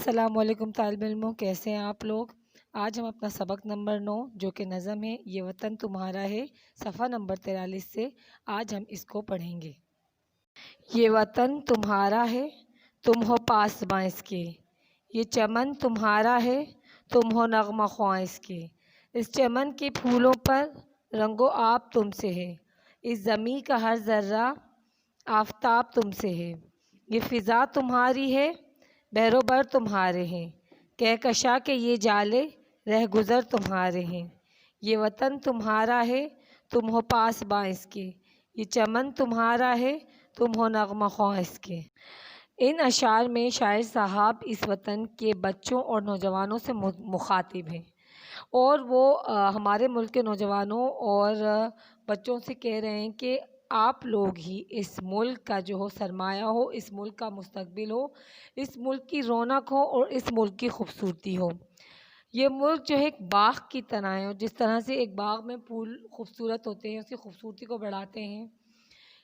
السلام علیکم طالب علموں، کیسے ہیں آپ لوگ؟ آج ہم اپنا سبق نمبر 9 جو کہ نظم ہے یہ وطن تمہارا ہے، صفحہ نمبر 43 سے آج ہم اس کو پڑھیں گے۔ یہ وطن تمہارا ہے، تم ہو پاسباں اس کے، یہ چمن تمہارا ہے، تم ہو نغمہ خواں اس کے، اس چمن کے پھولوں پر رنگ و آب تم سے ہے، اس زمیں کا ہر ذرہ آفتاب تم سے ہے، یہ فضا تمہاری ہے، بحر و بر تمہارے ہیں، کہکشاں کے یہ جالے رہ گزر تمہارے ہیں، یہ وطن تمہارا ہے، تم ہو پاسباں اس کے، یہ چمن تمہارا ہے، تم ہو نغمہ خواں اس کے۔ ان اشعار میں شاعر صاحب اس وطن کے بچوں اور نوجوانوں سے مخاطب ہیں، اور وہ ہمارے ملک کے نوجوانوں اور بچوں سے کہہ رہے ہیں کہ آپ لوگ ہی اس ملک کا جو ہو سرمایہ ہو، اس ملک کا مستقبل ہو، اس ملک کی رونق ہو اور اس ملک کی خوبصورتی ہو۔ یہ ملک جو ہے ایک باغ کی طرح ہے، اور جس طرح سے ایک باغ میں پھول خوبصورت ہوتے ہیں، اس کی خوبصورتی کو بڑھاتے ہیں،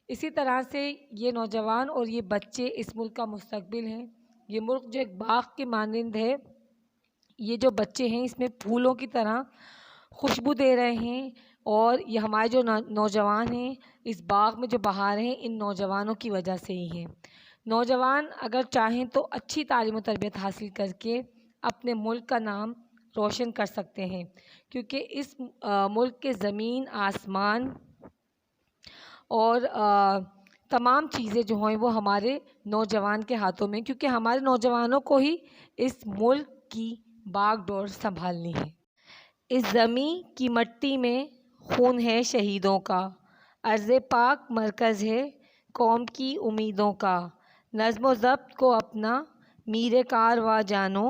اسی طرح سے یہ نوجوان اور یہ بچے اس ملک کا مستقبل ہیں۔ یہ ملک جو ایک باغ کی مانند ہے، یہ جو بچے ہیں اس میں پھولوں کی طرح خوشبو دے رہے ہیں، اور یہ ہمارے جو نوجوان ہیں اس باغ میں جو بہار ہیں ان نوجوانوں کی وجہ سے ہی ہیں۔ نوجوان اگر چاہیں تو اچھی تعلیم و تربیت حاصل کر کے اپنے ملک کا نام روشن کر سکتے ہیں، کیونکہ اس ملک کے زمین، آسمان اور تمام چیزیں جو ہیں وہ ہمارے نوجوان کے ہاتھوں میں، کیونکہ ہمارے نوجوانوں کو ہی اس ملک کی باغ ڈور سنبھالنی ہے۔ اس زمیں کی مٹی میں خون ہے شہیدوں کا، ارض پاک مرکز ہے قوم کی امیدوں کا، نظم و ضبط کو اپنا میر کارواں جانو،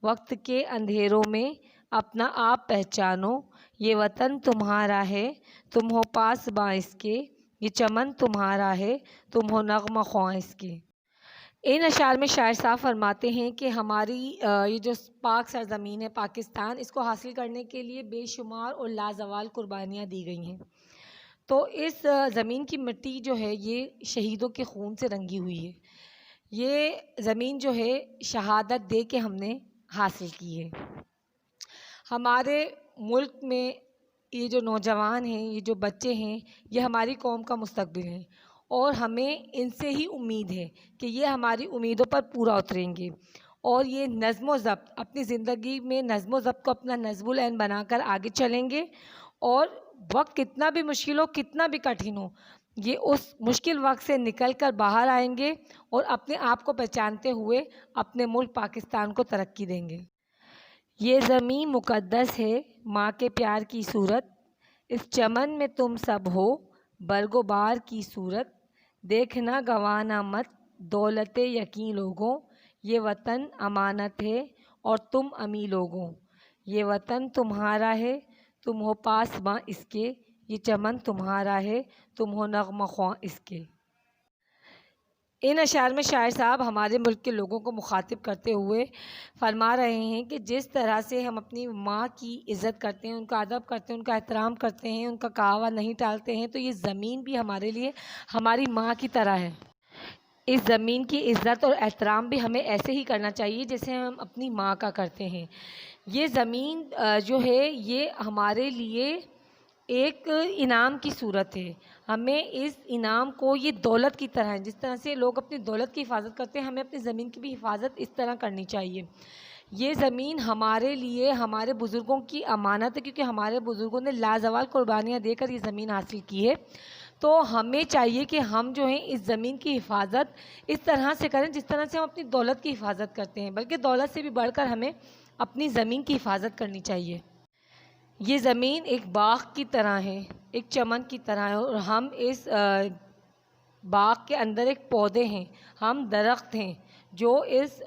وقت کے اندھیروں میں اپنا آپ پہچانو، یہ وطن تمہارا ہے، تم ہو پاسباں اس کے، یہ چمن تمہارا ہے، تم ہو نغمہ خواں اس کے۔ ان اشعار میں شاعر صاحب فرماتے ہیں کہ ہماری یہ جو پاک سرزمین ہے پاکستان، اس کو حاصل کرنے کے لیے بے شمار اور لازوال قربانیاں دی گئی ہیں، تو اس زمین کی مٹی جو ہے یہ شہیدوں کے خون سے رنگی ہوئی ہے۔ یہ زمین جو ہے شہادت دے کے ہم نے حاصل کی ہے۔ ہمارے ملک میں یہ جو نوجوان ہیں، یہ جو بچے ہیں، یہ ہماری قوم کا مستقبل ہیں، اور ہمیں ان سے ہی امید ہے کہ یہ ہماری امیدوں پر پورا اتریں گے، اور یہ نظم و ضبط اپنی زندگی میں نظم و ضبط کو اپنا نصب العین بنا کر آگے چلیں گے، اور وقت کتنا بھی مشکل ہو، کتنا بھی کٹھن ہو، یہ اس مشکل وقت سے نکل کر باہر آئیں گے اور اپنے آپ کو پہچانتے ہوئے اپنے ملک پاکستان کو ترقی دیں گے۔ یہ زمین مقدس ہے ماں کے پیار کی صورت، اس چمن میں تم سب ہو برگ و بار کی صورت، دیکھنا گنوانا مت دولت یقین لوگوں، یہ وطن امانت ہے اور تم امی لوگوں، یہ وطن تمہارا ہے، تم ہو پاسباں اس کے، یہ چمن تمہارا ہے، تم ہو نغمہ خواں اس کے۔ ان اشعار میں شاعر صاحب ہمارے ملک کے لوگوں کو مخاطب کرتے ہوئے فرما رہے ہیں کہ جس طرح سے ہم اپنی ماں کی عزت کرتے ہیں، ان کا ادب کرتے ہیں، ان کا احترام کرتے ہیں، ان کا کہا ہوا نہیں ٹالتے ہیں، تو یہ زمین بھی ہمارے لیے ہماری ماں کی طرح ہے۔ اس زمین کی عزت اور احترام بھی ہمیں ایسے ہی کرنا چاہیے جیسے ہم اپنی ماں کا کرتے ہیں۔ یہ زمین جو ہے یہ ہمارے لیے ایک انعام کی صورت ہے، ہمیں اس انعام کو یہ دولت کی طرح ہے، جس طرح سے لوگ اپنی دولت کی حفاظت کرتے ہیں، ہمیں اپنی زمین کی بھی حفاظت اس طرح کرنی چاہیے۔ یہ زمین ہمارے لیے ہمارے بزرگوں کی امانت ہے، کیونکہ ہمارے بزرگوں نے لازوال قربانیاں دے کر یہ زمین حاصل کی ہے، تو ہمیں چاہیے کہ ہم جو ہیں اس زمین کی حفاظت اس طرح سے کریں جس طرح سے ہم اپنی دولت کی حفاظت کرتے ہیں، بلکہ دولت سے بھی بڑھ کر ہمیں اپنی زمین کی حفاظت کرنی چاہیے۔ یہ زمین ایک باغ کی طرح ہے، ایک چمن کی طرح ہے، اور ہم اس باغ کے اندر ایک پودے ہیں، ہم درخت ہیں جو اس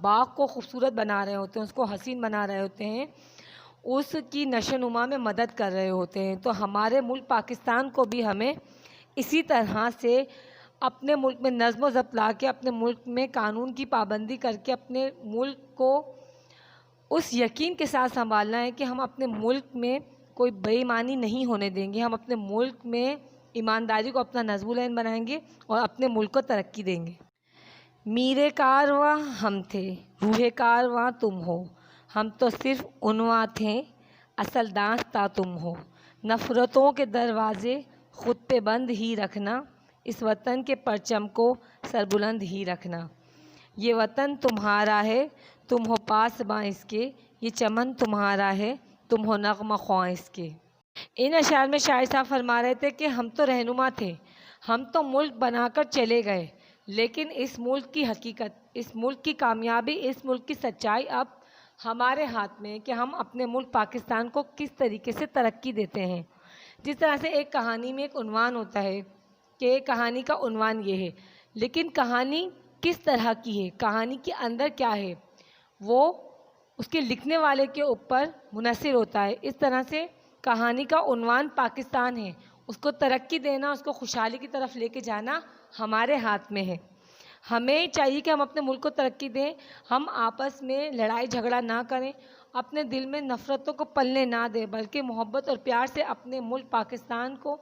باغ کو خوبصورت بنا رہے ہوتے ہیں، اس کو حسین بنا رہے ہوتے ہیں، اس کی نشو و نما میں مدد کر رہے ہوتے ہیں۔ تو ہمارے ملک پاکستان کو بھی ہمیں اسی طرح سے اپنے ملک میں نظم و ضبط لا کے، اپنے ملک میں قانون کی پابندی کر کے اپنے ملک کو اس یقین کے ساتھ سنبھالنا ہے کہ ہم اپنے ملک میں کوئی بے ایمانی نہیں ہونے دیں گے، ہم اپنے ملک میں ایمانداری کو اپنا نصب العین بنائیں گے اور اپنے ملک کو ترقی دیں گے۔ میرے کارواں ہم تھے، روح کارواں تم ہو، ہم تو صرف عنواں تھے، اصل داستاں تم ہو۔ نفرتوں کے دروازے خود پہ بند ہی رکھنا، اس وطن کے پرچم کو سربلند ہی رکھنا۔ یہ وطن تمہارا ہے، تم ہو پاسباں اس کے، یہ چمن تمہارا ہے، تم ہو نغمہ خواں اس کے۔ ان اشعار میں شاعر صاحب فرما رہے تھے کہ ہم تو رہنما تھے، ہم تو ملک بنا کر چلے گئے، لیکن اس ملک کی حقیقت، اس ملک کی کامیابی، اس ملک کی سچائی اب ہمارے ہاتھ میں ہے کہ ہم اپنے ملک پاکستان کو کس طریقے سے ترقی دیتے ہیں۔ جس طرح سے ایک کہانی میں ایک عنوان ہوتا ہے کہ کہانی کا عنوان یہ ہے، لیکن کہانی کس طرح کی ہے، کہانی کے اندر کیا ہے، وہ اس کے لکھنے والے کے اوپر منحصر ہوتا ہے۔ اس طرح سے کہانی کا عنوان پاکستان ہے، اس کو ترقی دینا، اس کو خوشحالی کی طرف لے کے جانا ہمارے ہاتھ میں ہے۔ ہمیں چاہیے کہ ہم اپنے ملک کو ترقی دیں، ہم آپس میں لڑائی جھگڑا نہ کریں، اپنے دل میں نفرتوں کو پلنے نہ دیں، بلکہ محبت اور پیار سے اپنے ملک پاکستان کو،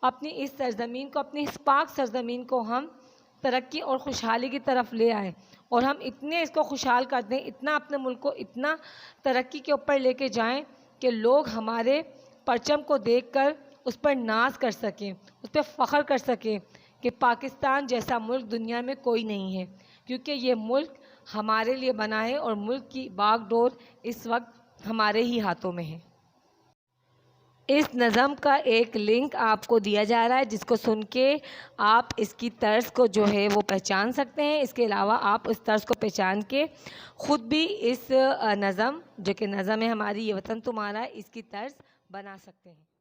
اپنی اس سرزمین کو، اپنی اس پاک سرزمین کو ہم ترقی اور خوشحالی کی طرف لے آئیں، اور ہم اتنے اس کو خوشحال کر دیں، اتنا اپنے ملک کو اتنا ترقی کے اوپر لے کے جائیں کہ لوگ ہمارے پرچم کو دیکھ کر اس پر ناز کر سکیں، اس پہ فخر کر سکیں کہ پاکستان جیسا ملک دنیا میں کوئی نہیں ہے، کیونکہ یہ ملک ہمارے لیے بنا ہے اور ملک کی باغ ڈور اس وقت ہمارے ہی ہاتھوں میں ہے۔ اس نظم کا ایک لنک آپ کو دیا جا رہا ہے، جس کو سن کے آپ اس کی طرز کو جو ہے وہ پہچان سکتے ہیں۔ اس کے علاوہ آپ اس طرز کو پہچان کے خود بھی اس نظم، جو کہ نظم ہے ہماری یہ وطن تمہارا، اس کی طرز بنا سکتے ہیں۔